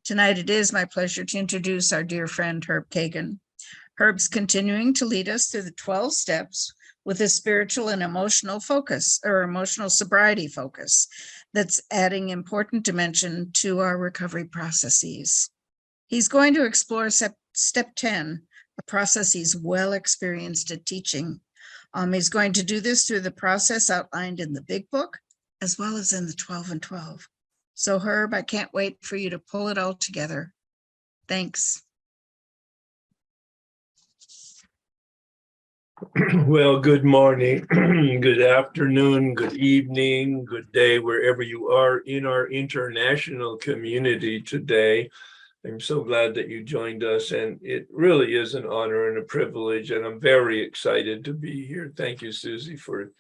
Tonight it is my pleasure to introduce our dear friend Herb Kagan. Herb's continuing to lead us through the 12 steps with a spiritual and emotional focus, or emotional sobriety focus, that's adding important dimension to our recovery processes. He's going to explore step 10, a process he's well experienced at teaching. He's going to do this through the process outlined in the big book, as well as in the 12 and 12. So Herb, I can't wait for you to pull it all together. Thanks. Well, good morning, good afternoon, good evening, good day, wherever you are in our international community today. I'm so glad that you joined us, and it really is an honor and a privilege, and I'm very excited to be here. Thank you, Susie, for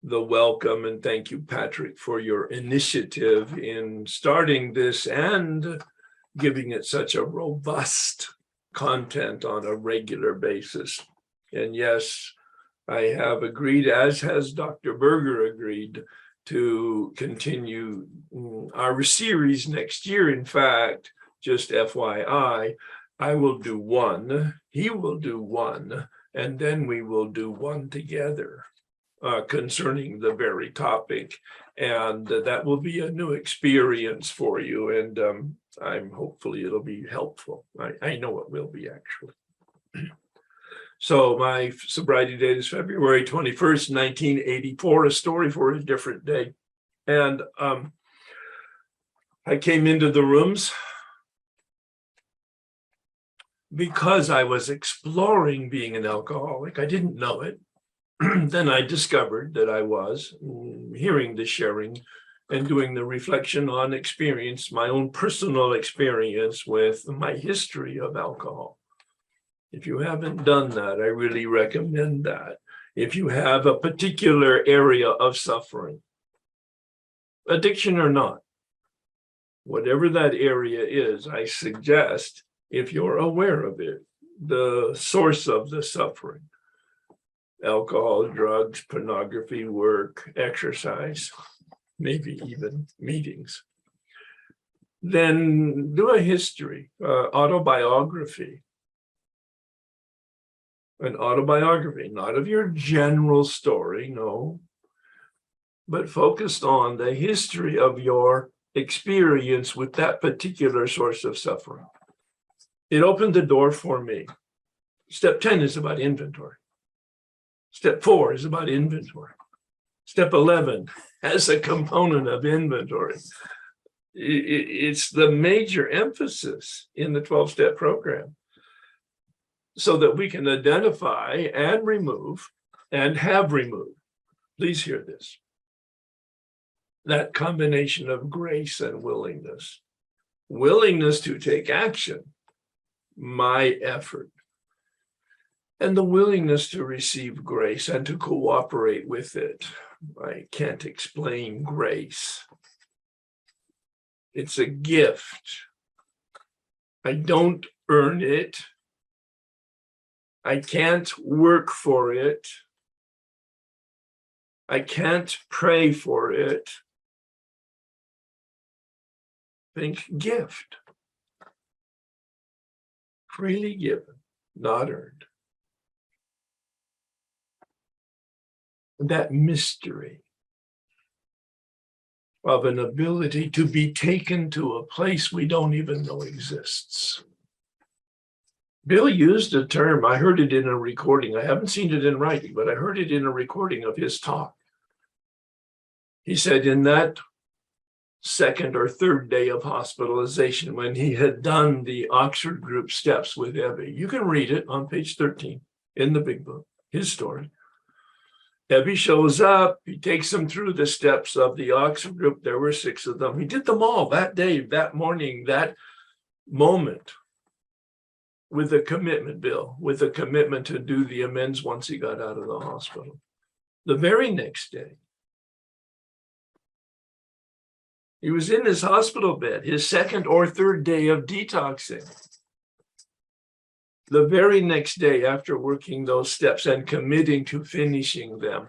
the welcome, and thank you, Patrick, for your initiative in starting this and giving it such a robust content on a regular basis. And yes, I have agreed, as has Dr. Berger agreed, to continue our series next year. In fact, just FYI, I will do one, he will do one, and then we will do one together concerning the very topic. And that will be a new experience for you. And I'm hopefully it'll be helpful. I know it will be, actually. So my sobriety date is February 21st, 1984, a story for a different day. And I came into the rooms because I was exploring being an alcoholic. I didn't know it. Then I discovered that I was, hearing the sharing and doing the reflection on experience, my own personal experience with my history of alcohol. If you haven't done that, I really recommend that. If you have a particular area of suffering, addiction or not, whatever that area is, I suggest, if you're aware of it, the source of the suffering, alcohol, drugs, pornography, work, exercise, maybe even meetings, then do a history, autobiography. An autobiography, not of your general story, no, but focused on the history of your experience with that particular source of suffering. It opened the door for me. Step 10 is about inventory. Step 4 is about inventory. Step 11 has a component of inventory. It's the major emphasis in the 12-step program, so that we can identify and remove and have removed. Please hear this. That combination of grace and willingness. Willingness to take action, my effort. And the willingness to receive grace and to cooperate with it. I can't explain grace. It's a gift. I don't earn it. I can't work for it. I can't pray for it. Think gift. Freely given, not earned. That mystery of an ability to be taken to a place we don't even know exists. Bill used a term, I heard it in a recording. I haven't seen it in writing, but I heard it in a recording of his talk. He said in that second or third day of hospitalization, when he had done the Oxford group steps with Evie, you can read it on page 13 in the big book, his story. Evie shows up, he takes them through the steps of the Oxford group. There were 6 of them. He did them all that day, that morning, that moment. With a commitment, Bill, with a commitment to do the amends once he got out of the hospital. The very next day, he was in his hospital bed, his second or third day of detoxing. The very next day, after working those steps and committing to finishing them,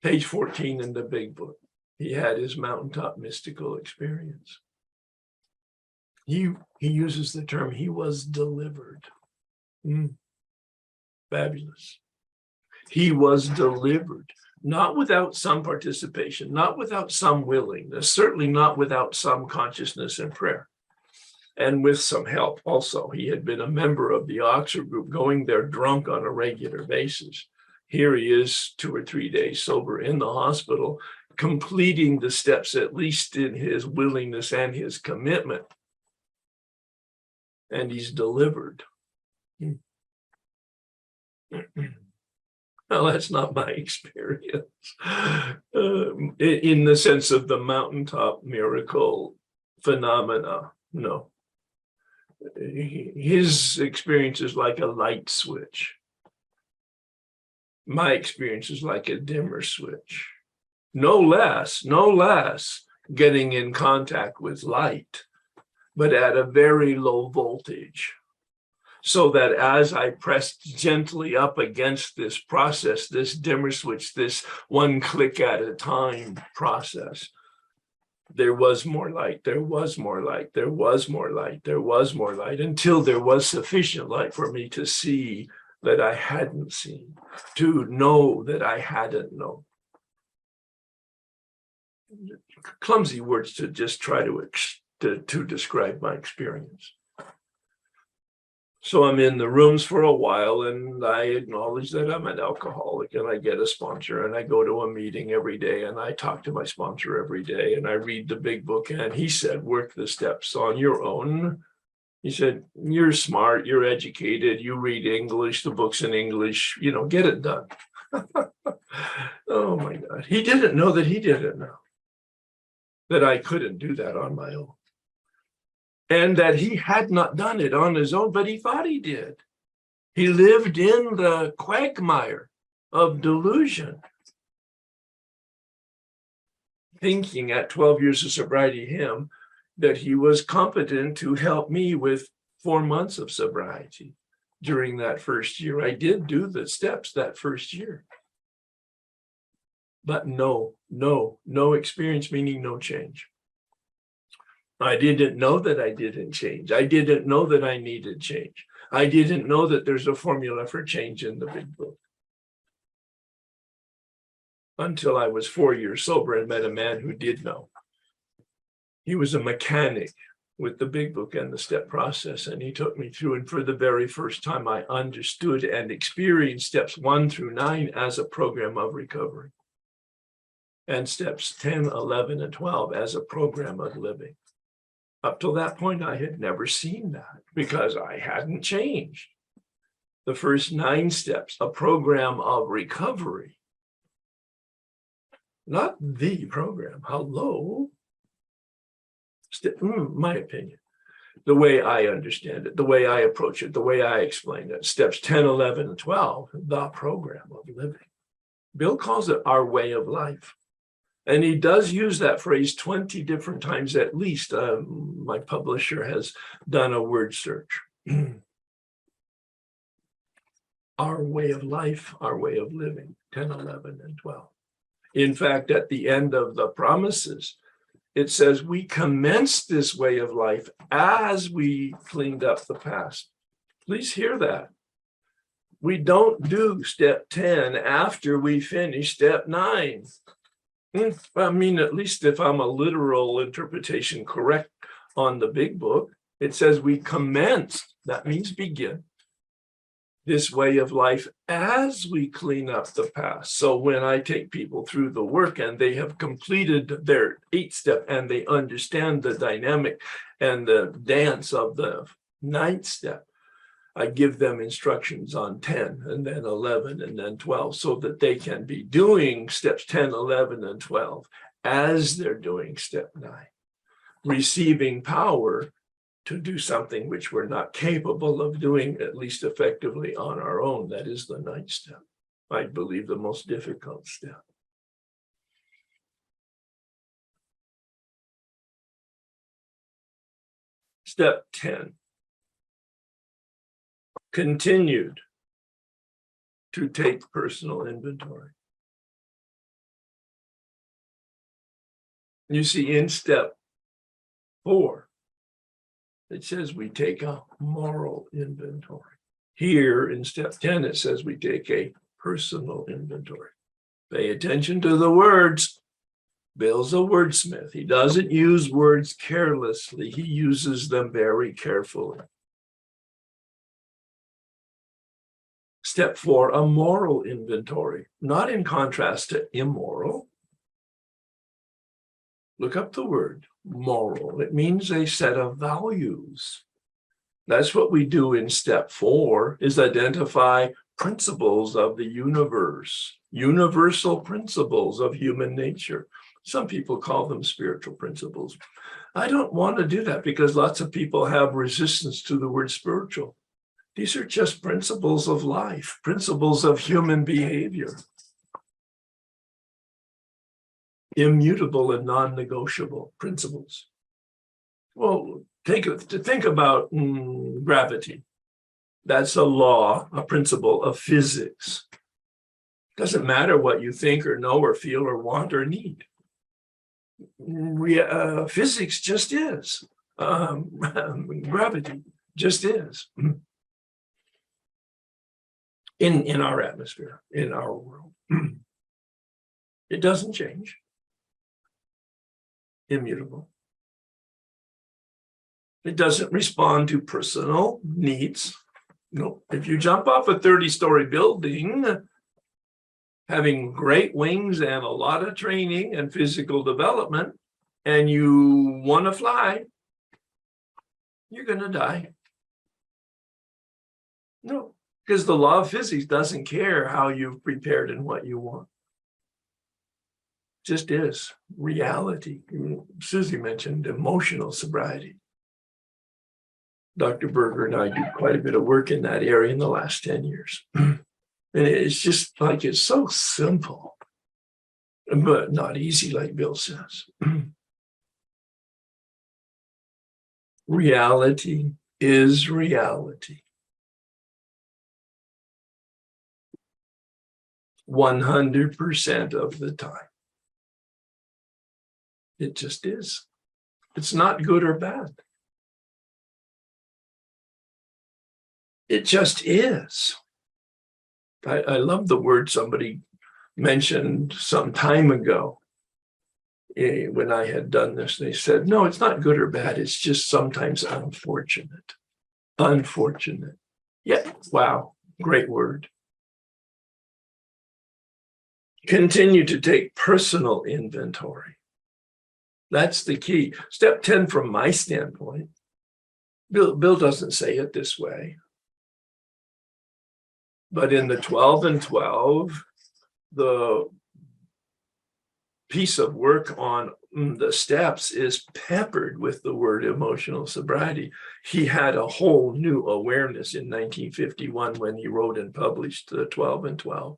page 14 in the big book, he had his mountaintop mystical experience. He uses the term, he was delivered. Fabulous. He was delivered, not without some participation, not without some willingness, certainly not without some consciousness and prayer, and with some help also. He had been a member of the Oxford group, going there drunk on a regular basis. Here he is 2 or 3 days sober in the hospital, completing the steps, at least in his willingness and his commitment. And he's delivered. Well, that's not my experience. In the sense of the mountaintop miracle phenomena, no. His experience is like a light switch. My experience is like a dimmer switch. No less getting in contact with light, but at a very low voltage. So that as I pressed gently up against this process, this dimmer switch, this one click at a time process, there was more light, there was more light, there was more light, there was more light, until there was sufficient light for me to see that I hadn't seen, to know that I hadn't known. Clumsy words to just try to describe my experience. So I'm in the rooms for a while, and I acknowledge that I'm an alcoholic, and I get a sponsor, and I go to a meeting every day, and I talk to my sponsor every day, and I read the big book. And he said, work the steps on your own. He said, you're smart, you're educated, you read English, the book's in English, get it done. Oh my God. He didn't know that he didn't know that I couldn't do that on my own. And that he had not done it on his own, but he thought he did. He lived in the quagmire of delusion, thinking at 12 years of sobriety him that he was competent to help me with 4 months of sobriety during that first year. I did do the steps that first year. But no experience, meaning no change. I didn't know that I didn't change. I didn't know that I needed change. I didn't know that there's a formula for change in the big book. Until I was 4 years sober and met a man who did know. He was a mechanic with the big book and the step process, and he took me through, and for the very first time I understood and experienced steps 1 through 9 as a program of recovery, and steps 10, 11, and 12 as a program of living. Up till that point, I had never seen that because I hadn't changed. The first 9 steps, a program of recovery, not the program. Hello? My opinion, the way I understand it, the way I approach it, the way I explain it, steps 10, 11, and 12, the program of living. Bill calls it our way of life. And he does use that phrase 20 different times at least. My publisher has done a word search. Our way of life, our way of living, 10, 11, and 12. In fact, at the end of the promises, it says we commenced this way of life as we cleaned up the past. Please hear that. We don't do step 10 after we finish step 9. I mean, at least if I'm a literal interpretation correct on the big book, it says we commenced, that means begin, this way of life as we clean up the past. So when I take people through the work and they have completed their 8th step and they understand the dynamic and the dance of the 9th step, I give them instructions on 10 and then 11 and then 12 so that they can be doing steps 10, 11, and 12 as they're doing step 9, receiving power to do something which we're not capable of doing, at least effectively on our own. That is the 9th step. I believe the most difficult step. Step 10. Continued to take personal inventory. You see, in step 4, it says we take a moral inventory. Here in step 10, it says we take a personal inventory. Pay attention to the words. Bill's a wordsmith. He doesn't use words carelessly. He uses them very carefully. Step 4, a moral inventory, not in contrast to immoral. Look up the word moral. It means a set of values. That's what we do in step 4, is identify principles of the universe, universal principles of human nature. Some people call them spiritual principles. I don't want to do that because lots of people have resistance to the word spiritual. These are just principles of life, principles of human behavior. Immutable and non-negotiable principles. Well, think about gravity. That's a law, a principle of physics. Doesn't matter what you think or know or feel or want or need. Physics just is. Gravity just is. In our atmosphere, in our world. It doesn't change. Immutable. It doesn't respond to personal needs. No, if you jump off a 30-story building, having great wings and a lot of training and physical development, and you want to fly, you're going to die. No, because the law of physics doesn't care how you've prepared and what you want. Just is reality. Susie mentioned emotional sobriety. Dr. Berger and I do quite a bit of work in that area in the last 10 years. And it's just like, it's so simple, but not easy, like Bill says. Reality is reality. 100% of the time. It just is. It's not good or bad. It just is. I love the word somebody mentioned some time ago when I had done this. They said, no, it's not good or bad. It's just sometimes unfortunate. Unfortunate. Yeah, wow, great word. Continue to take personal inventory. That's the key. Step 10 from my standpoint. Bill doesn't say it this way. But in the 12 and 12, the piece of work on the steps is peppered with the word emotional sobriety. He had a whole new awareness in 1951 when he wrote and published the 12 and 12.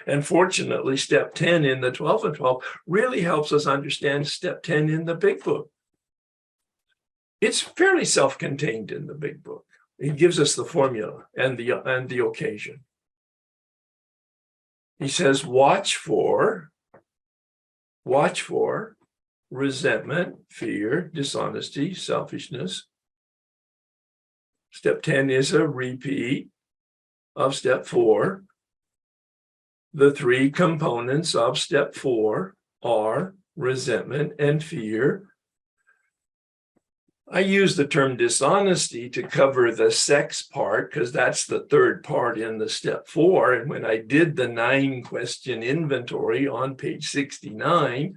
And fortunately, step 10 in the 12 and 12 really helps us understand step 10 in the big book. It's fairly self-contained in the big book. It gives us the formula and the occasion. He says, watch for resentment, fear, dishonesty, selfishness. Step 10 is a repeat of step 4. The 3 components of step 4 are resentment and fear. I use the term dishonesty to cover the sex part because that's the 3rd part in the step 4. And when I did the 9-question inventory on page 69,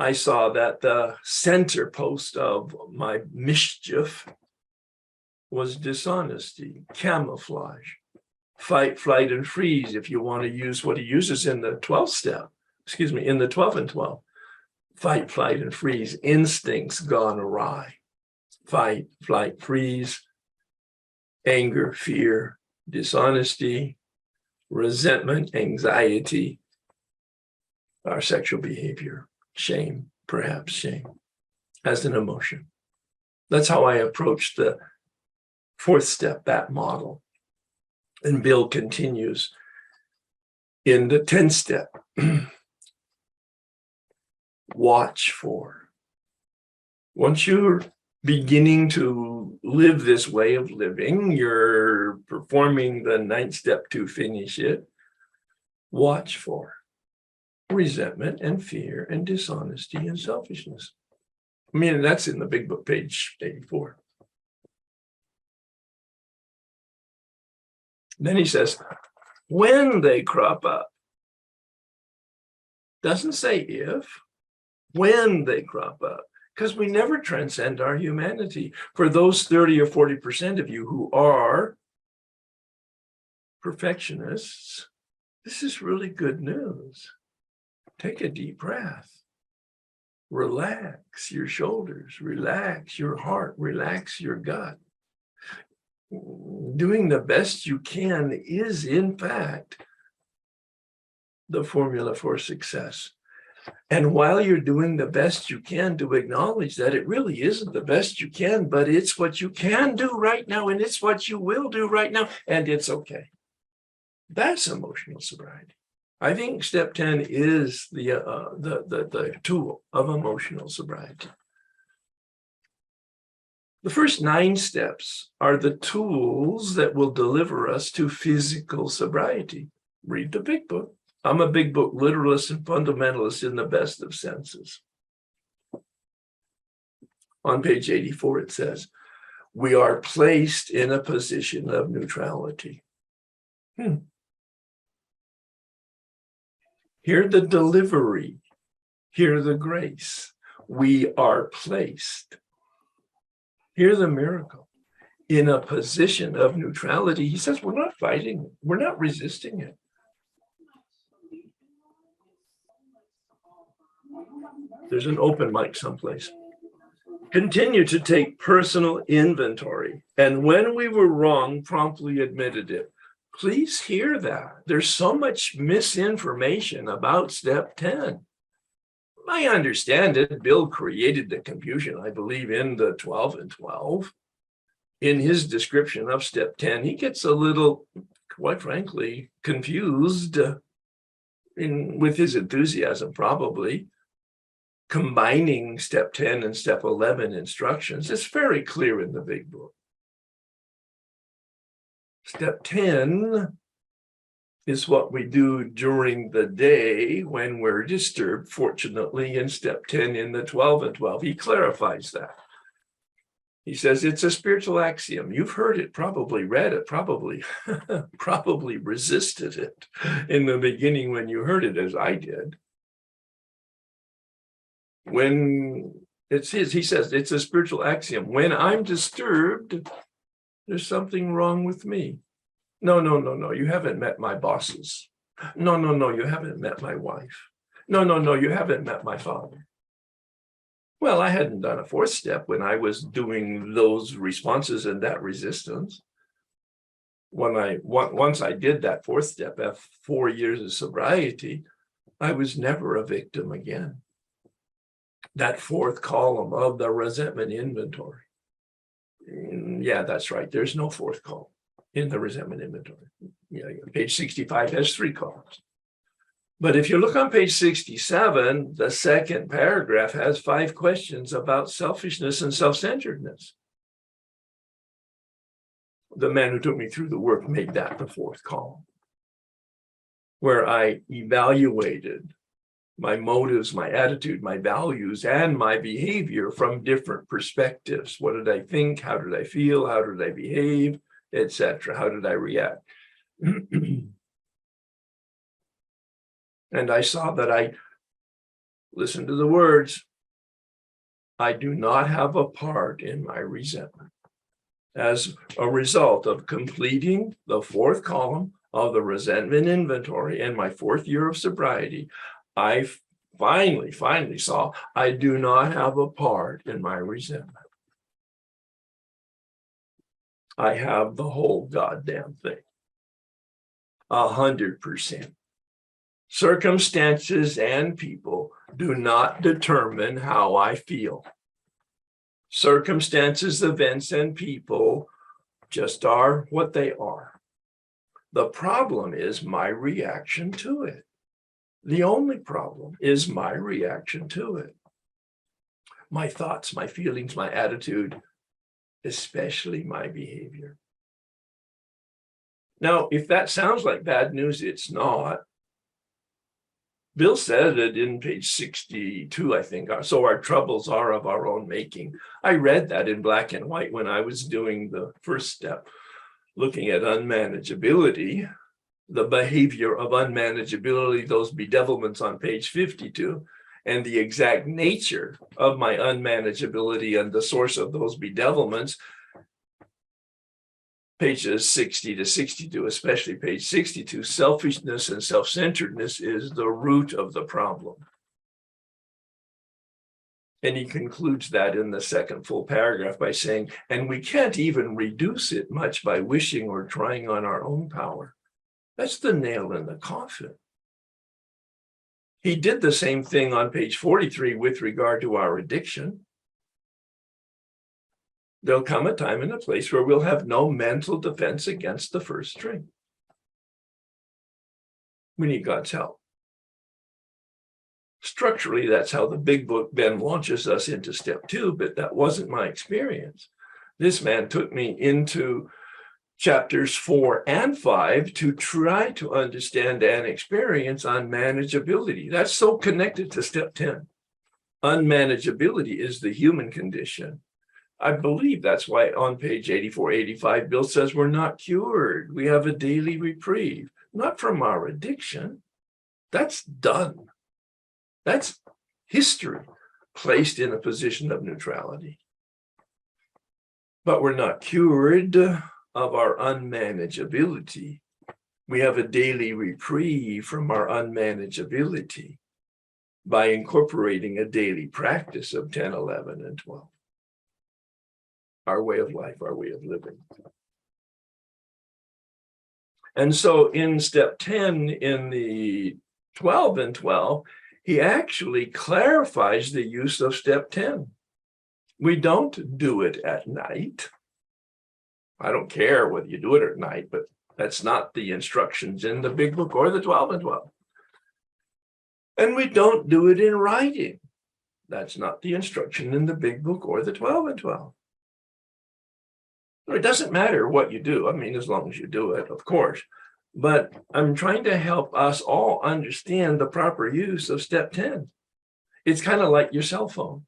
I saw that the center post of my mischief was dishonesty, camouflage, fight, flight, and freeze. If you want to use what he uses in the 12th step, in the 12 and 12, fight, flight, and freeze, instincts gone awry. Fight, flight, freeze, anger, fear, dishonesty, resentment, anxiety, our sexual behavior, shame, perhaps shame, as an emotion. That's how I approach the 4th step, that model. And Bill continues in the 10th step. Watch for. Once you're beginning to you live this way of living, you're performing the 9th step to finish it, watch for resentment and fear and dishonesty and selfishness. I mean, that's in the big book, page 84. Then he says, when they crop up, doesn't say if, when they crop up, because we never transcend our humanity. For those 30 or 40% of you who are perfectionists, this is really good news. Take a deep breath. Relax your shoulders, relax your heart, relax your gut. Doing the best you can is, in fact, the formula for success. And while you're doing the best you can, to acknowledge that it really isn't the best you can, but it's what you can do right now, and it's what you will do right now, and it's okay. That's emotional sobriety. I think step 10 is the tool of emotional sobriety. The first 9 steps are the tools that will deliver us to physical sobriety. Read the big book. I'm a big book literalist and fundamentalist in the best of senses. On page 84, it says, we are placed in a position of neutrality. Hear the delivery. Hear the grace. We are placed. Hear the miracle. In a position of neutrality. He says, we're not fighting. We're not resisting it. There's an open mic someplace. Continue to take personal inventory. And when we were wrong, promptly admitted it. Please hear that. There's so much misinformation about step 10. I understand it. Bill created the confusion, I believe, in the 12 and 12. In his description of step 10, he gets a little, quite frankly, confused with his enthusiasm, probably. Combining step 10 and step 11 instructions. It's very clear in the big book. Step 10 is what we do during the day when we're disturbed. Fortunately, in step 10 in the 12 and 12, he clarifies that. He says it's a spiritual axiom. You've heard it, probably read it, probably resisted it in the beginning when you heard it, as I did. When it's he says it's a spiritual axiom. When I'm disturbed, there's something wrong with me. No, you haven't met my bosses. No, you haven't met my wife. No, you haven't met my father. Well, I hadn't done a 4th step when I was doing those responses and that resistance. Once I did that 4th step after 4 years of sobriety, I was never a victim again. That 4th column of the resentment inventory. Yeah, that's right. There's no 4th column in the resentment inventory. Yeah, page 65 has 3 columns. But if you look on page 67, the 2nd paragraph has 5 questions about selfishness and self-centeredness. The man who took me through the work made that the 4th column, where I evaluated my motives, my attitude, my values, and my behavior from different perspectives. What did I think? How did I feel? How did I behave? Etc. How did I react? And I saw that I listened to the words. I do not have a part in my resentment. As a result of completing the 4th column of the resentment inventory and my 4th year of sobriety, I finally saw I do not have a part in my resentment. I have the whole goddamn thing. 100%. Circumstances and people do not determine how I feel. Circumstances, events, and people just are what they are. The problem is my reaction to it. The only problem is my reaction to it. My thoughts, my feelings, my attitude especially my behavior. Now, if that sounds like bad news, it's not. Bill said it in page 62, I think. So our troubles are of our own making. I read that in black and white when I was doing the first step, looking at unmanageability, the behavior of unmanageability, those bedevilments on page 52, and the exact nature of my unmanageability and the source of those bedevilments. Pages 60 to 62, especially page 62, selfishness and self-centeredness is the root of the problem. And he concludes that in the second full paragraph by saying, and we can't even reduce it much by wishing or trying on our own power. That's the nail in the coffin. He did the same thing on page 43 with regard to our addiction. There'll come a time and a place where we'll have no mental defense against the first string. We need God's help. Structurally, that's how the big book then launches us into step 2, but that wasn't my experience. This man took me into chapters 4 and 5 to try to understand and experience unmanageability. That's so connected to step 10. Unmanageability is the human condition. I believe that's why on page 84, 85, Bill says we're not cured. We have a daily reprieve, not from our addiction. That's done. That's history placed in a position of neutrality. But we're not cured of our unmanageability. We have a daily reprieve from our unmanageability by incorporating a daily practice of 10, 11, and 12. Our way of life, our way of living. And so in step 10, in the 12 and 12, he actually clarifies the use of step 10. We don't do it at night. I don't care whether you do it at night, but that's not the instructions in the big book or the 12 and 12. And we don't do it in writing. That's not the instruction in the big book or the 12 and 12. It doesn't matter what you do. I mean, as long as you do it, of course. But I'm trying to help us all understand the proper use of step 10. It's kind of like your cell phone.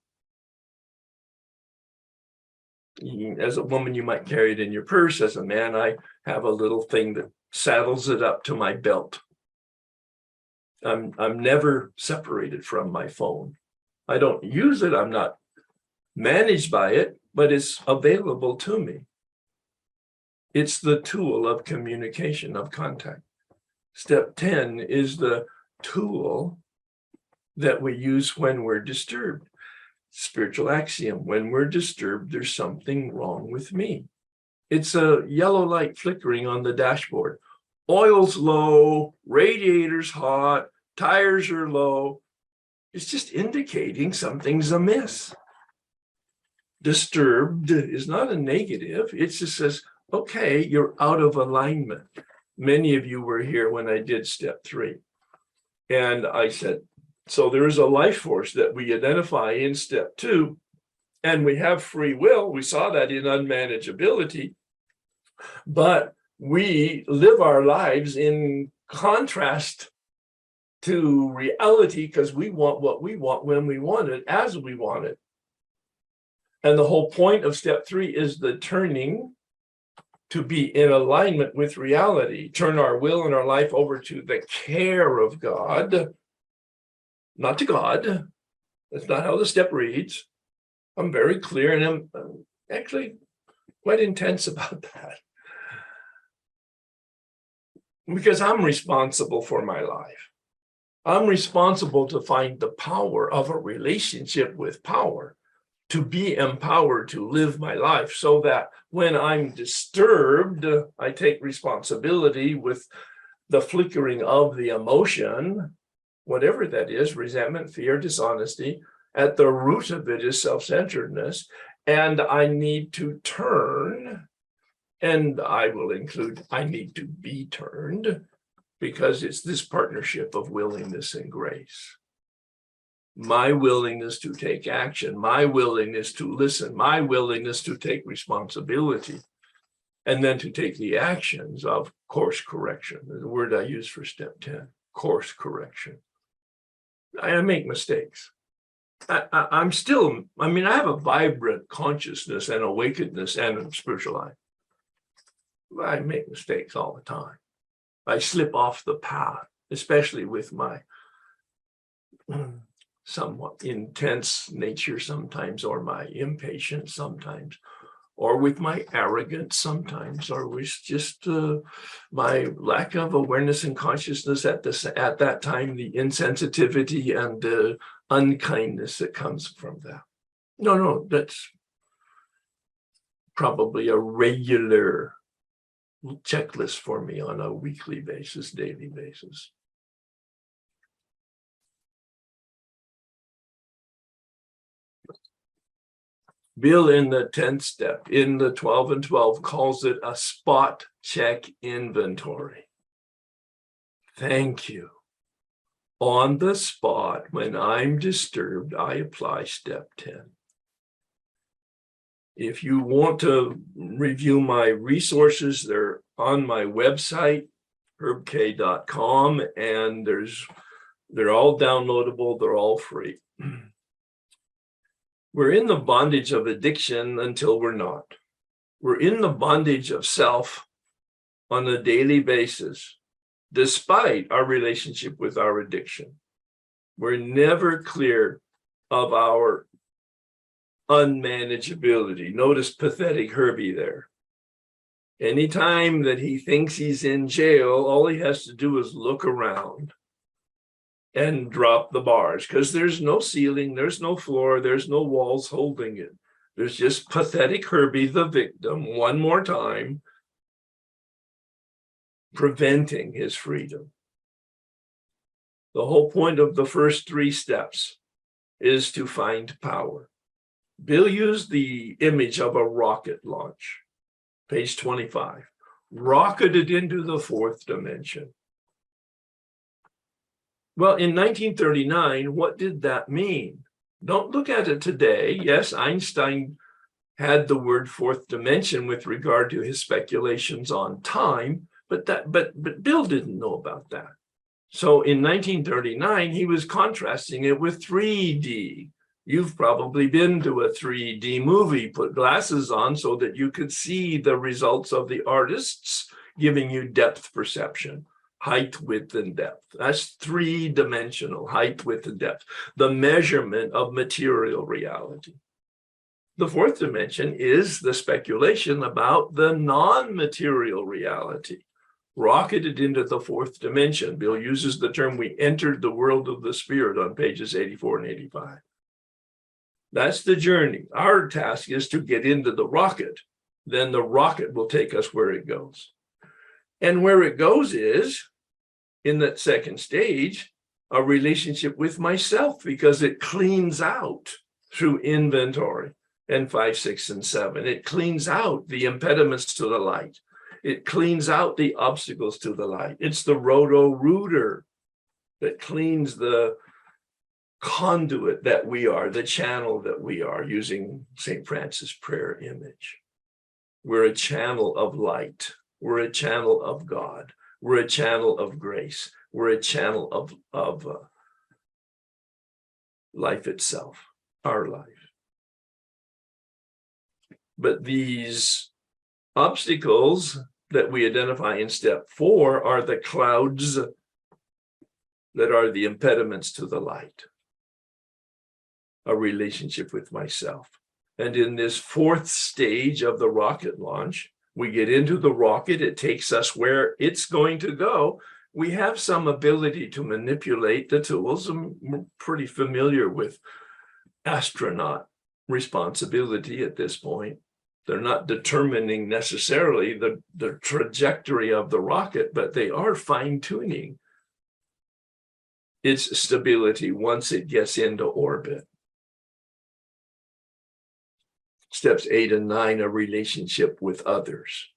As a woman, you might carry it in your purse. As a man, I have a little thing that saddles it up to my belt. I'm never separated from my phone. I don't use it. I'm not managed by it, but it's available to me. It's the tool of communication, of contact. Step 10 is the tool that we use when we're disturbed. Spiritual axiom, when we're disturbed, there's something wrong with me. It's a yellow light flickering on the dashboard. Oil's low, radiator's hot, tires are low. It's just indicating something's amiss. Disturbed is not a negative. It just says, okay, you're out of alignment. Many of you were here when I did step 3. And I said, so there is a life force that we identify in step 2, and we have free will. We saw that in unmanageability, but we live our lives in contrast to reality because we want what we want when we want it, as we want it. And the whole point of step 3 is the turning to be in alignment with reality, turn our will and our life over to the care of God, not to God. That's not how the step reads. I'm very clear, and I'm actually quite intense about that. Because I'm responsible for my life. I'm responsible to find the power of a relationship with power, to be empowered to live my life so that when I'm disturbed, I take responsibility with the flickering of the emotion, whatever that is, resentment, fear, dishonesty. At the root of it is self-centeredness, and I need to turn, and I will include, I need to be turned, because it's this partnership of willingness and grace. my willingness to take action, my willingness to listen, my willingness to take responsibility, and then to take the actions of course correction, the word I use for step 10, course correction. I make mistakes. I'm still, I have a vibrant consciousness and awakenedness and a spiritual life. I make mistakes all the time. I slip off the path, especially with my somewhat intense nature sometimes, or my impatience sometimes, or with my arrogance sometimes, or with just my lack of awareness and consciousness at that time, the insensitivity and the unkindness that comes from that. No, that's probably a regular checklist for me on a weekly basis, daily basis. Bill in the 10th step, in the 12 and 12, calls it a spot check inventory. Thank you. On the spot, when I'm disturbed, I apply step 10. If you want to review my resources, they're on my website, herbk.com, and they're all downloadable, they're all free. We're in the bondage of addiction until we're not. We're in the bondage of self on a daily basis, despite our relationship with our addiction. We're never clear of our unmanageability. Notice pathetic Herbie there. Anytime that he thinks he's in jail, all he has to do is look around and drop the bars, because there's no ceiling, there's no floor, there's no walls holding it. There's just pathetic Herbie, the victim, one more time, preventing his freedom. The whole point of the first 3 steps is to find power. Bill used the image of a rocket launch, page 25, rocketed into the 4th dimension. Well, in 1939, what did that mean? Don't look at it today. Yes, Einstein had the word 4th dimension with regard to his speculations on time, but Bill didn't know about that. So in 1939, he was contrasting it with 3D. You've probably been to a 3D movie, put glasses on so that you could see the results of the artists giving you depth perception. Height, width, and depth. That's 3-dimensional, height, width, and depth, the measurement of material reality. The 4th dimension is the speculation about the non-material reality, rocketed into the 4th dimension. Bill uses the term, we entered the world of the spirit on pages 84 and 85. That's the journey. Our task is to get into the rocket. Then the rocket will take us where it goes. And where it goes is, in that 2nd stage, a relationship with myself, because it cleans out through inventory and 5, 6, and 7. It cleans out the impediments to the light. It cleans out the obstacles to the light. It's the roto-rooter that cleans the conduit that we are, the channel that we are, using St. Francis' prayer image. We're a channel of light. We're a channel of God. We're a channel of grace. We're a channel of life itself, our life. But these obstacles that we identify in step 4 are the clouds that are the impediments to the light, a relationship with myself. And in this 4th stage of the rocket launch, we get into the rocket, it takes us where it's going to go. We have some ability to manipulate the tools. We're pretty familiar with astronaut responsibility at this point. They're not determining necessarily the trajectory of the rocket, but they are fine-tuning its stability once it gets into orbit. Steps 8 and 9, a relationship with others.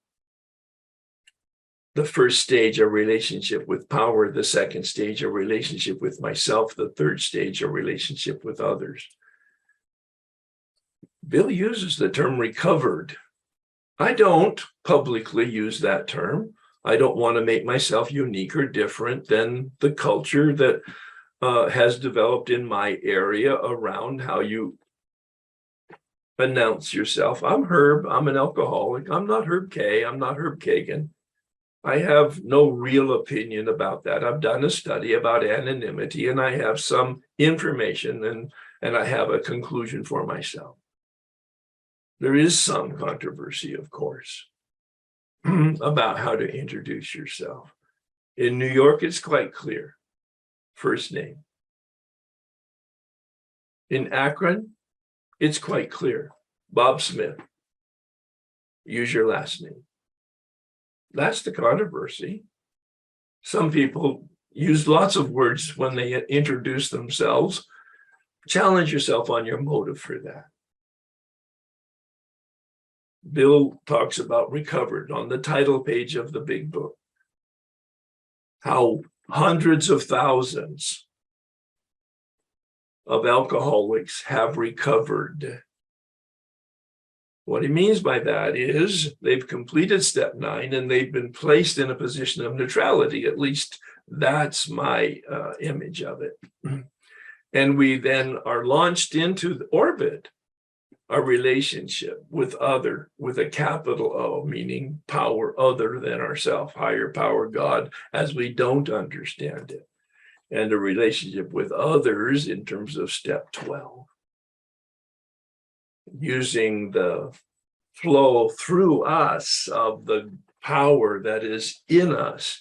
The first stage, a relationship with power. The second stage, a relationship with myself. The third stage, a relationship with others. Bill uses the term recovered. I don't publicly use that term. I don't want to make myself unique or different than the culture that has developed in my area around how you announce yourself. I'm Herb. I'm an alcoholic. I'm not Herb K. I'm not Herb Kagan. I have no real opinion about that. I've done a study about anonymity, and I have some information, and I have a conclusion for myself. There is some controversy, of course, about how to introduce yourself. In New York, it's quite clear. First name. In Akron, it's quite clear. Bob Smith. Use your last name. That's the controversy. Some people use lots of words when they introduce themselves. Challenge yourself on your motive for that. Bill talks about recovered on the title page of the big book. How hundreds of thousands of alcoholics have recovered. What he means by that is they've completed step 9 and they've been placed in a position of neutrality. At least that's my image of it. And we then are launched into the orbit, a relationship with a capital O, meaning power other than ourself, higher power, God, as we don't understand it. And a relationship with others in terms of step 12. Using the flow through us of the power that is in us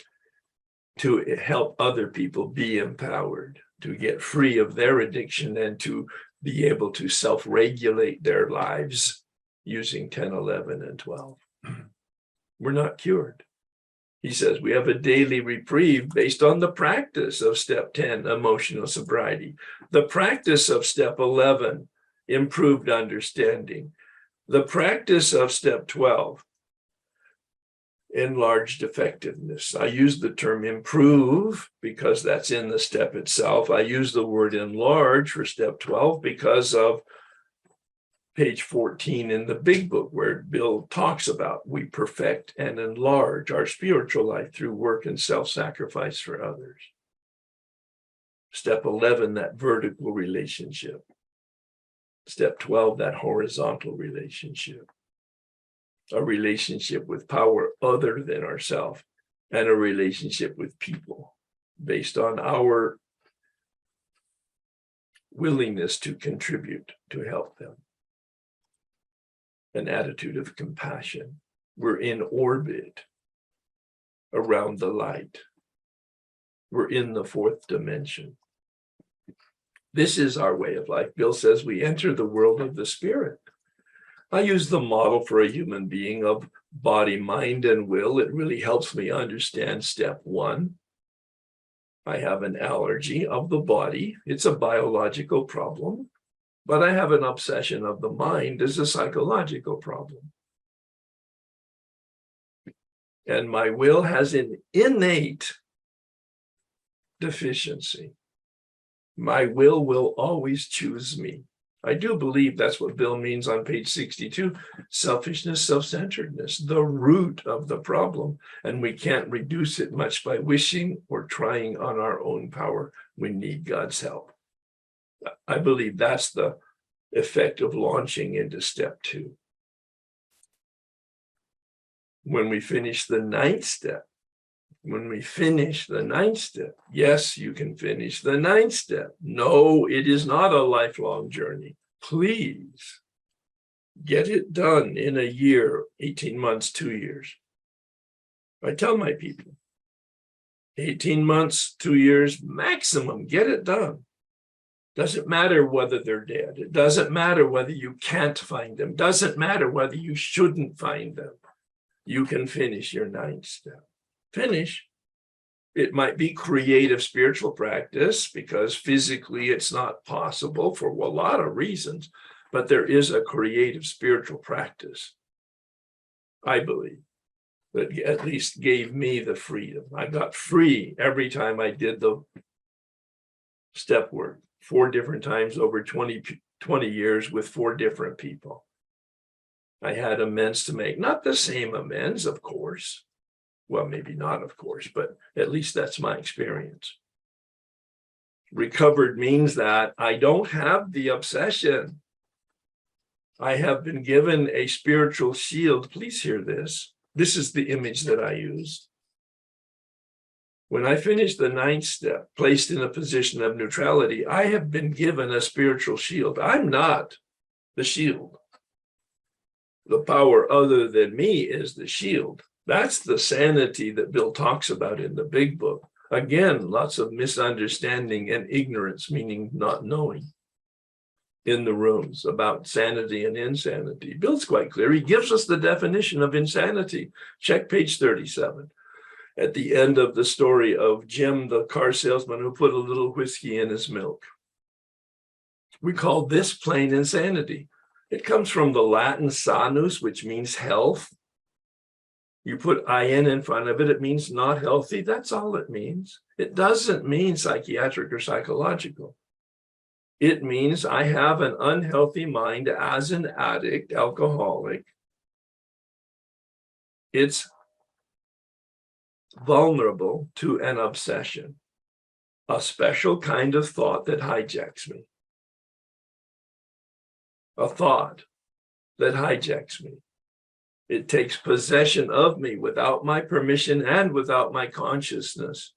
to help other people be empowered, to get free of their addiction and to be able to self-regulate their lives using 10, 11, and 12. We're not cured. He says we have a daily reprieve based on the practice of step 10, emotional sobriety, the practice of step 11, improved understanding, the practice of step 12, enlarged effectiveness. I use the term improve because that's in the step itself. I use the word enlarge for step 12 because of page 14 in the big book where Bill talks about we perfect and enlarge our spiritual life through work and self-sacrifice for others. Step 11, that vertical relationship. Step 12, that horizontal relationship. A relationship with power other than ourselves, and a relationship with people based on our willingness to contribute to help them. An attitude of compassion. We're in orbit around the light. We're in the fourth dimension. This is our way of life. Bill says we enter the world of the spirit. I use the model for a human being of body, mind, and will. It really helps me understand step 1. I have an allergy of the body. It's a biological problem. But I have an obsession of the mind as a psychological problem. And my will has an innate deficiency. My will always choose me. I do believe that's what Bill means on page 62, selfishness, self-centeredness, the root of the problem. And we can't reduce it much by wishing or trying on our own power. We need God's help. I believe that's the effect of launching into step 2. When we finish the 9th step, yes, you can finish the 9th step. No, it is not a lifelong journey. Please get it done in a year, 18 months, 2 years. I tell my people, 18 months, 2 years maximum, get it done. Doesn't matter whether they're dead. It doesn't matter whether you can't find them. Doesn't matter whether you shouldn't find them. You can finish your 9th step. Finish. It might be creative spiritual practice because physically it's not possible for a lot of reasons, but there is a creative spiritual practice, I believe, but at least gave me the freedom. I got free every time I did the step work, 4 different times over 20 years with 4 different people. I had amends to make, not the same amends, of course. Well, maybe not, of course, but at least that's my experience. Recovered means that I don't have the obsession. I have been given a spiritual shield. Please hear this. This is the image that I use. When I finish the 9th step, placed in a position of neutrality, I have been given a spiritual shield. I'm not the shield. The power other than me is the shield. That's the sanity that Bill talks about in the big book. Again, lots of misunderstanding and ignorance, meaning not knowing, in the rooms about sanity and insanity. Bill's quite clear. He gives us the definition of insanity. Check page 37. At the end of the story of Jim, the car salesman who put a little whiskey in his milk. We call this plain insanity. It comes from the Latin sanus, which means health. You put in in front of it, it means not healthy. That's all it means. It doesn't mean psychiatric or psychological. It means I have an unhealthy mind as an addict, alcoholic. It's vulnerable to an obsession, a special kind of thought that hijacks me. A thought that hijacks me. It takes possession of me without my permission and without my consciousness.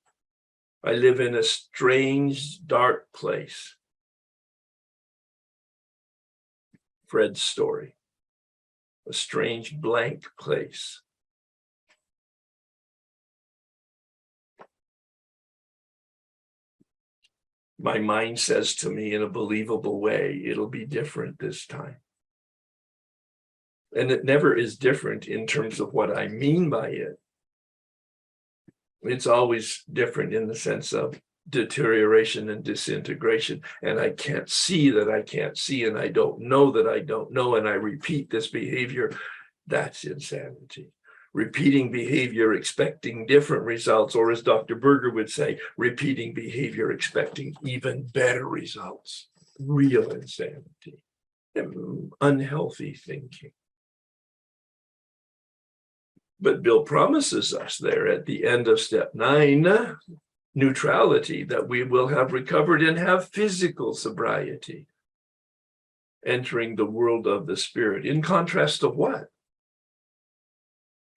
I live in a strange, dark place. Fred's story. A strange, blank place. My mind says to me in a believable way, it'll be different this time. And it never is different in terms of what I mean by it. It's always different in the sense of deterioration and disintegration. And I can't see that I can't see, and I don't know that I don't know, and I repeat this behavior. That's insanity. Repeating behavior, expecting different results, or as Dr. Berger would say, repeating behavior, expecting even better results. Real insanity. Unhealthy thinking. But Bill promises us there at the end of step 9, neutrality, that we will have recovered and have physical sobriety, entering the world of the spirit. In contrast to what?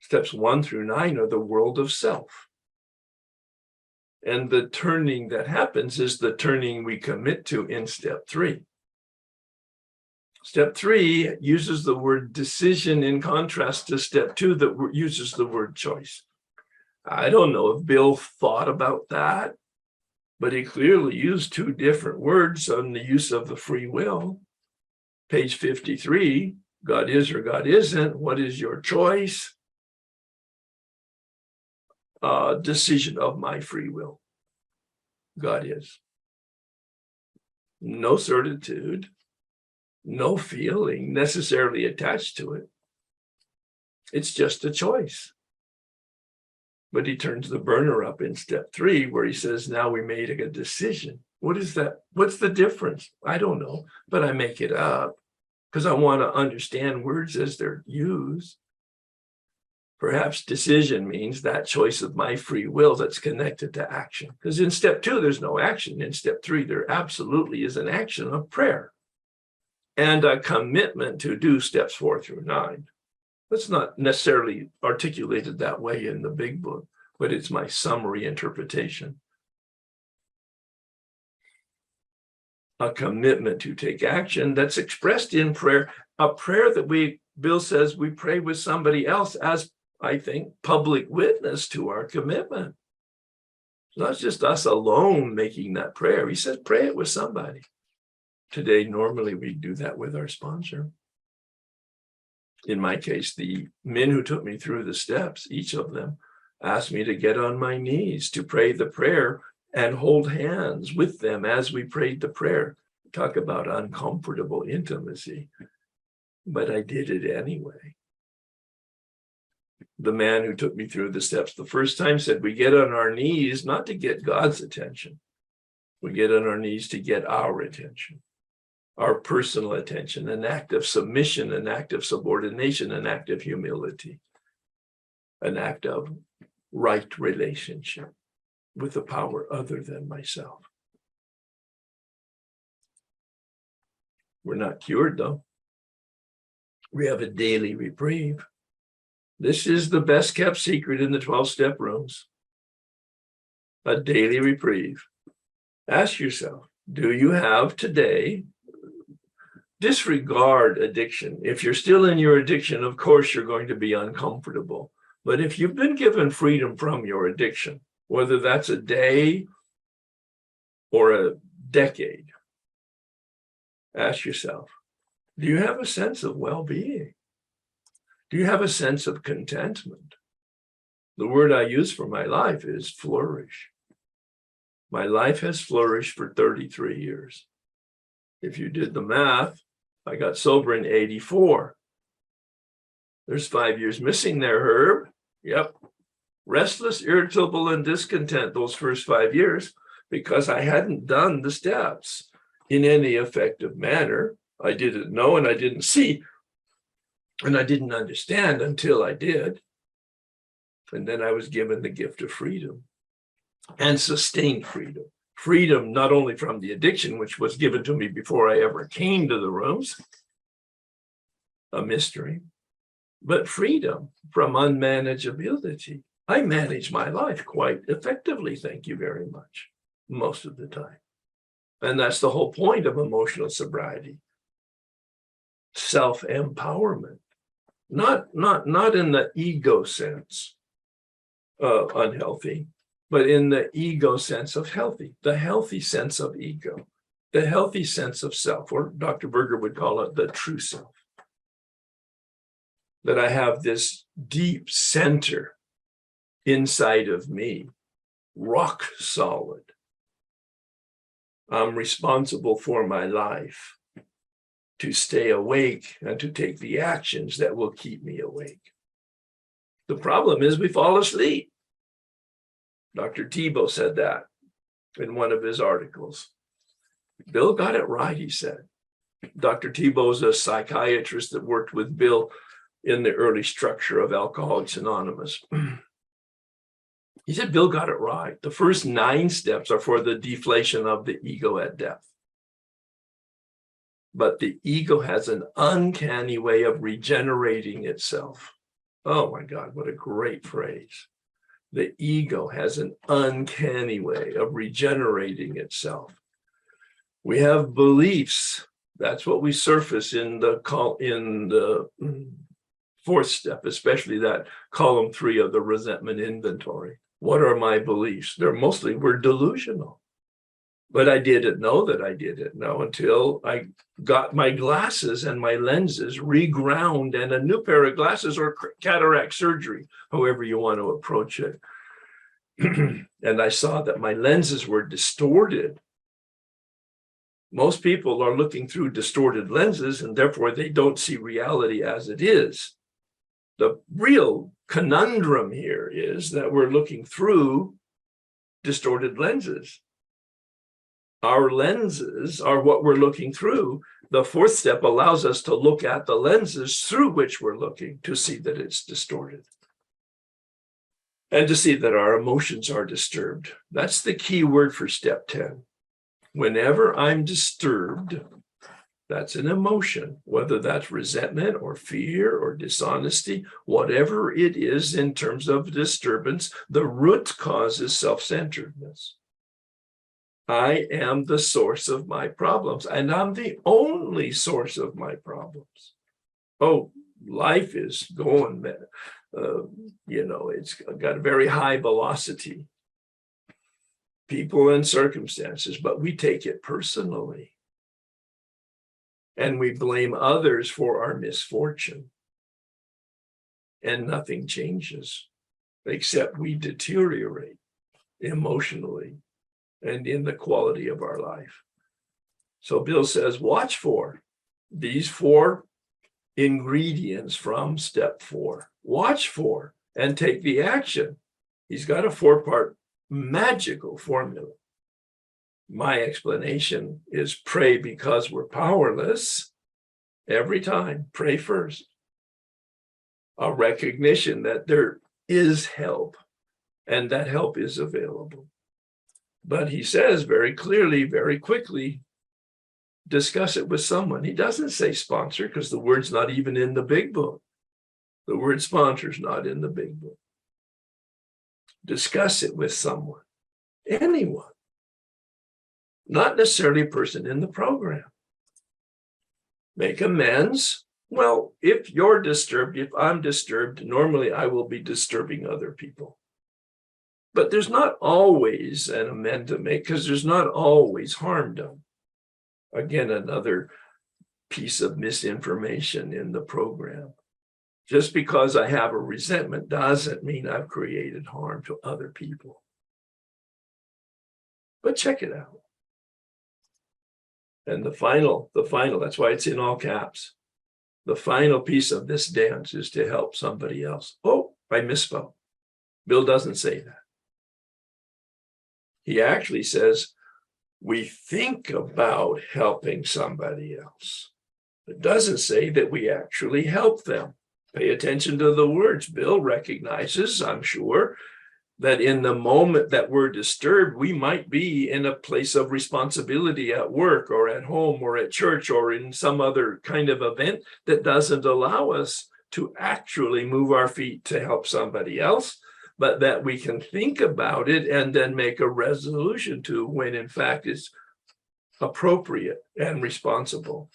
Steps 1 through 9 are the world of self. And the turning that happens is the turning we commit to in step 3. Step 3 uses the word decision in contrast to step 2 that uses the word choice. I don't know if Bill thought about that, but he clearly used 2 different words on the use of the free will. Page 53, God is or God isn't. What is your choice? Decision of my free will. God is. No certitude. No feeling necessarily attached to it. It's just a choice. But he turns the burner up in step 3 where he says, now we made a decision. What is that? What's the difference? I don't know, but I make it up because I want to understand words as they're used. Perhaps decision means that choice of my free will that's connected to action. Because in step 2, there's no action. In step 3, there absolutely is an action of prayer. And a commitment to do steps 4 through 9. That's not necessarily articulated that way in the big book, but it's my summary interpretation. A commitment to take action that's expressed in prayer, a prayer that Bill says we pray with somebody else as, I think, public witness to our commitment. It's not just us alone making that prayer. He says pray it with somebody. Today, normally we do that with our sponsor. In my case, the men who took me through the steps, each of them asked me to get on my knees to pray the prayer and hold hands with them as we prayed the prayer. Talk about uncomfortable intimacy. But I did it anyway. the man who took me through the steps the first time, said we get on our knees not to get God's attention. We get on our knees to get our attention, our personal attention, an act of submission, an act of subordination, an act of humility, an act of right relationship with a power other than myself. We're not cured, though. We have a daily reprieve. This is the best kept secret in the 12-step rooms. A daily reprieve. Ask yourself, do you have today? Disregard addiction. If you're still in your addiction, of course, you're going to be uncomfortable. But if you've been given freedom from your addiction, whether that's a day or a decade, ask yourself, do you have a sense of well-being? Do you have a sense of contentment? The word I use for my life is flourish. My life has flourished for 33 years. If you did the math, I got sober in 84. There's 5 years missing there, Herb. Yep. Restless, irritable, and discontent those first 5 years because I hadn't done the steps in any effective manner. I didn't know and I didn't see and I didn't understand until I did. And then I was given the gift of freedom and sustained freedom. Freedom not only from the addiction, which was given to me before I ever came to the rooms, a mystery, but freedom from unmanageability. I manage my life quite effectively, thank you very much, most of the time. And that's the whole point of emotional sobriety. Self-empowerment, not in the ego sense, unhealthy, but in the ego sense of healthy, the healthy sense of ego, the healthy sense of self, or Dr. Berger would call it the true self. That I have this deep center inside of me, rock solid. I'm responsible for my life to stay awake and to take the actions that will keep me awake. The problem is we fall asleep. Dr. Tebow said that in one of his articles. Bill got it right, he said. Dr. Tebow is a psychiatrist that worked with Bill in the early structure of Alcoholics Anonymous. He said, Bill got it right. The first 9 steps are for the deflation of the ego at death. But the ego has an uncanny way of regenerating itself. Oh my God, what a great phrase. The ego has an uncanny way of regenerating itself. We have beliefs. That's what we surface in the 4th step, especially that column 3 of the resentment inventory. What are my beliefs? We're delusional. But I didn't know that I didn't know until I got my glasses and my lenses reground and a new pair of glasses or cataract surgery, however you want to approach it. And I saw that my lenses were distorted. Most people are looking through distorted lenses and therefore they don't see reality as it is. The real conundrum here is that we're looking through distorted lenses. Our lenses are what we're looking through. The 4th step allows us to look at the lenses through which we're looking to see that it's distorted. And to see that our emotions are disturbed. That's the key word for step 10. Whenever I'm disturbed, that's an emotion, whether that's resentment or fear or dishonesty, whatever it is in terms of disturbance, the root cause is self-centeredness. I am the source of my problems, and I'm the only source of my problems. Oh, life is going, it's got a very high velocity. People and circumstances, but we take it personally. And we blame others for our misfortune. And nothing changes, except we deteriorate emotionally and in the quality of our life. So Bill says, watch for these 4 ingredients from step 4. Watch for and take the action. He's got a 4-part magical formula. My explanation is pray because we're powerless. Every time, pray first. A recognition that there is help and that help is available. But he says very clearly, very quickly, discuss it with someone. He doesn't say sponsor because the word's not even in the big book. The word sponsor is not in the big book. Discuss it with someone, anyone, not necessarily a person in the program. Make amends. Well, if you're disturbed, if I'm disturbed, normally I will be disturbing other people. But there's not always an amend to make because there's not always harm done. Again, another piece of misinformation in the program. Just because I have a resentment doesn't mean I've created harm to other people. But check it out. And the final, that's why it's in all caps. The final piece of this dance is to help somebody else. Oh, I misspoke. Bill doesn't say that. He actually says, we think about helping somebody else. It doesn't say that we actually help them. Pay attention to the words. Bill recognizes, I'm sure, that in the moment that we're disturbed, we might be in a place of responsibility at work or at home or at church or in some other kind of event that doesn't allow us to actually move our feet to help somebody else, but that we can think about it and then make a resolution to when in fact it's appropriate and responsible.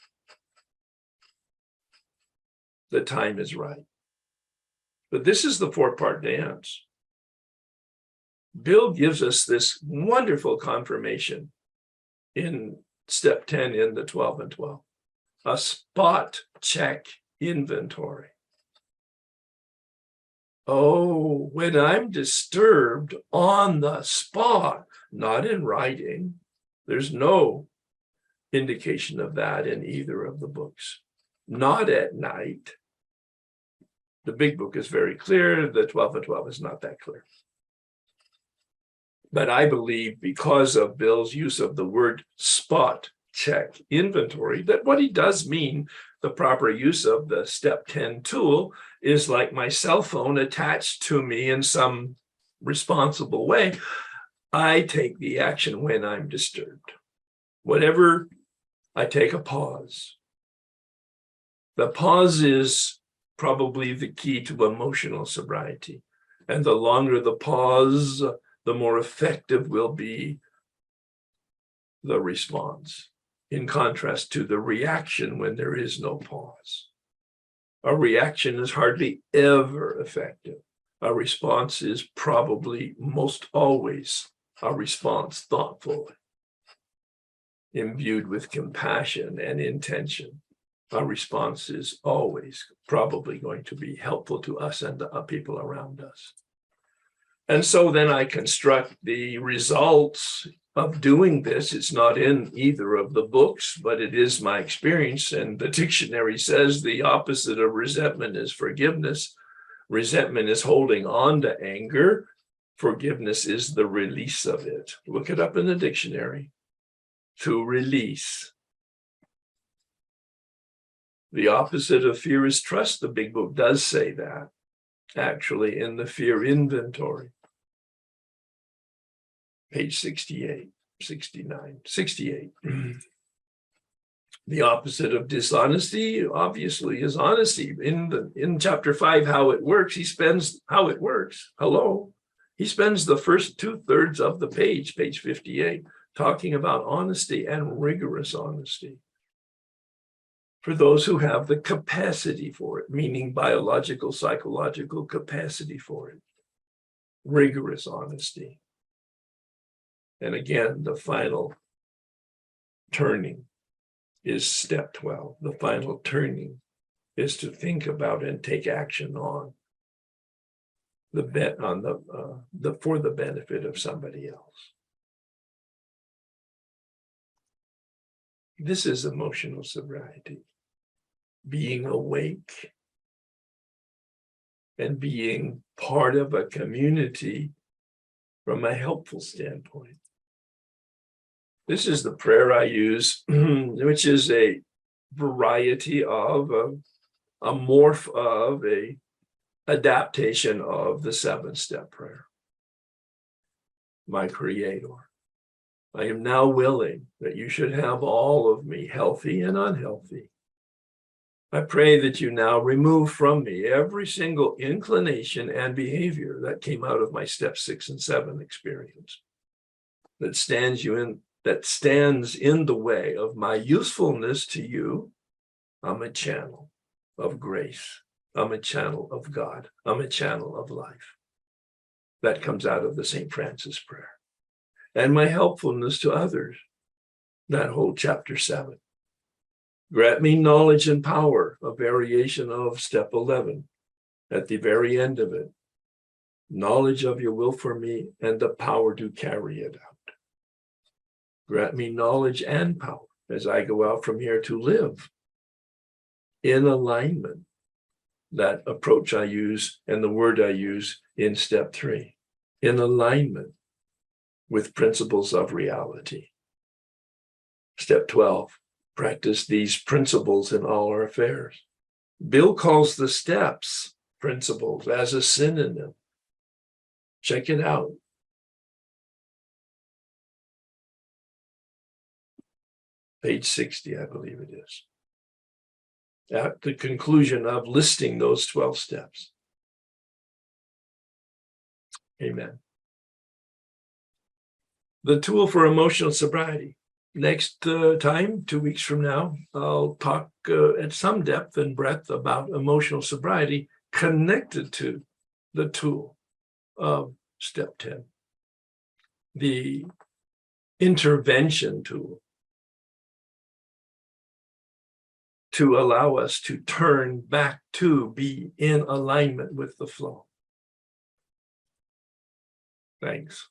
The time is right. But this is the 4-part dance. Bill gives us this wonderful confirmation in step 10 in the 12 and 12, a spot check inventory. Oh, when I'm disturbed on the spot, not in writing, there's no indication of that in either of the books. Not at night. The big book is very clear. The 12 and 12 is not that clear. But I believe because of Bill's use of the word spot check inventory, that what he does mean, the proper use of the step 10 tool is like my cell phone attached to me in some responsible way. I take the action when I'm disturbed. Whatever, I take a pause. The pause is probably the key to emotional sobriety. And the longer the pause, the more effective will be the response, in contrast to the reaction when there is no pause. A reaction is hardly ever effective. A response is probably most always a response thoughtful, imbued with compassion and intention. A response is always probably going to be helpful to us and the people around us. And so then I construct the results of doing this. It's not in either of the books, but it is my experience. And the dictionary says the opposite of resentment is forgiveness. Resentment is holding on to anger. Forgiveness is the release of it. Look it up in the dictionary. To release. The opposite of fear is trust. The big book does say that, actually, in the fear inventory. Page 68, 69, 68. The opposite of dishonesty, obviously, is honesty. In chapter 5, how it works, he spends how it works. Hello. He spends the first 2/3 of the page 58, talking about honesty and rigorous honesty. For those who have the capacity for it, meaning biological, psychological capacity for it. Rigorous honesty. And again, the final turning is step 12. The final turning is to think about and take action on for the benefit of somebody else. This is emotional sobriety. Being awake and being part of a community from a helpful standpoint. This is the prayer I use, which is a variety of, a morph of, a adaptation of the 7-step prayer. My Creator, I am now willing that you should have all of me, healthy and unhealthy. I pray that you now remove from me every single inclination and behavior that came out of my step 6 and 7 experience, that stands in the way of my usefulness to you. I'm a channel of grace. I'm a channel of God. I'm a channel of life. That comes out of the St. Francis prayer. And my helpfulness to others, that whole chapter 7. Grant me knowledge and power, a variation of step 11, at the very end of it. Knowledge of your will for me and the power to carry it out. Grant me knowledge and power as I go out from here to live in alignment. That approach I use and the word I use in step 3, in alignment with principles of reality. Step 12, practice these principles in all our affairs. Bill calls the steps principles as a synonym. Check it out. Page 60, I believe it is. At the conclusion of listing those 12 steps. Amen. The tool for emotional sobriety. Next time, 2 weeks from now, I'll talk at some depth and breadth about emotional sobriety connected to the tool of step 10, the intervention tool, to allow us to turn back to be in alignment with the flow. Thanks.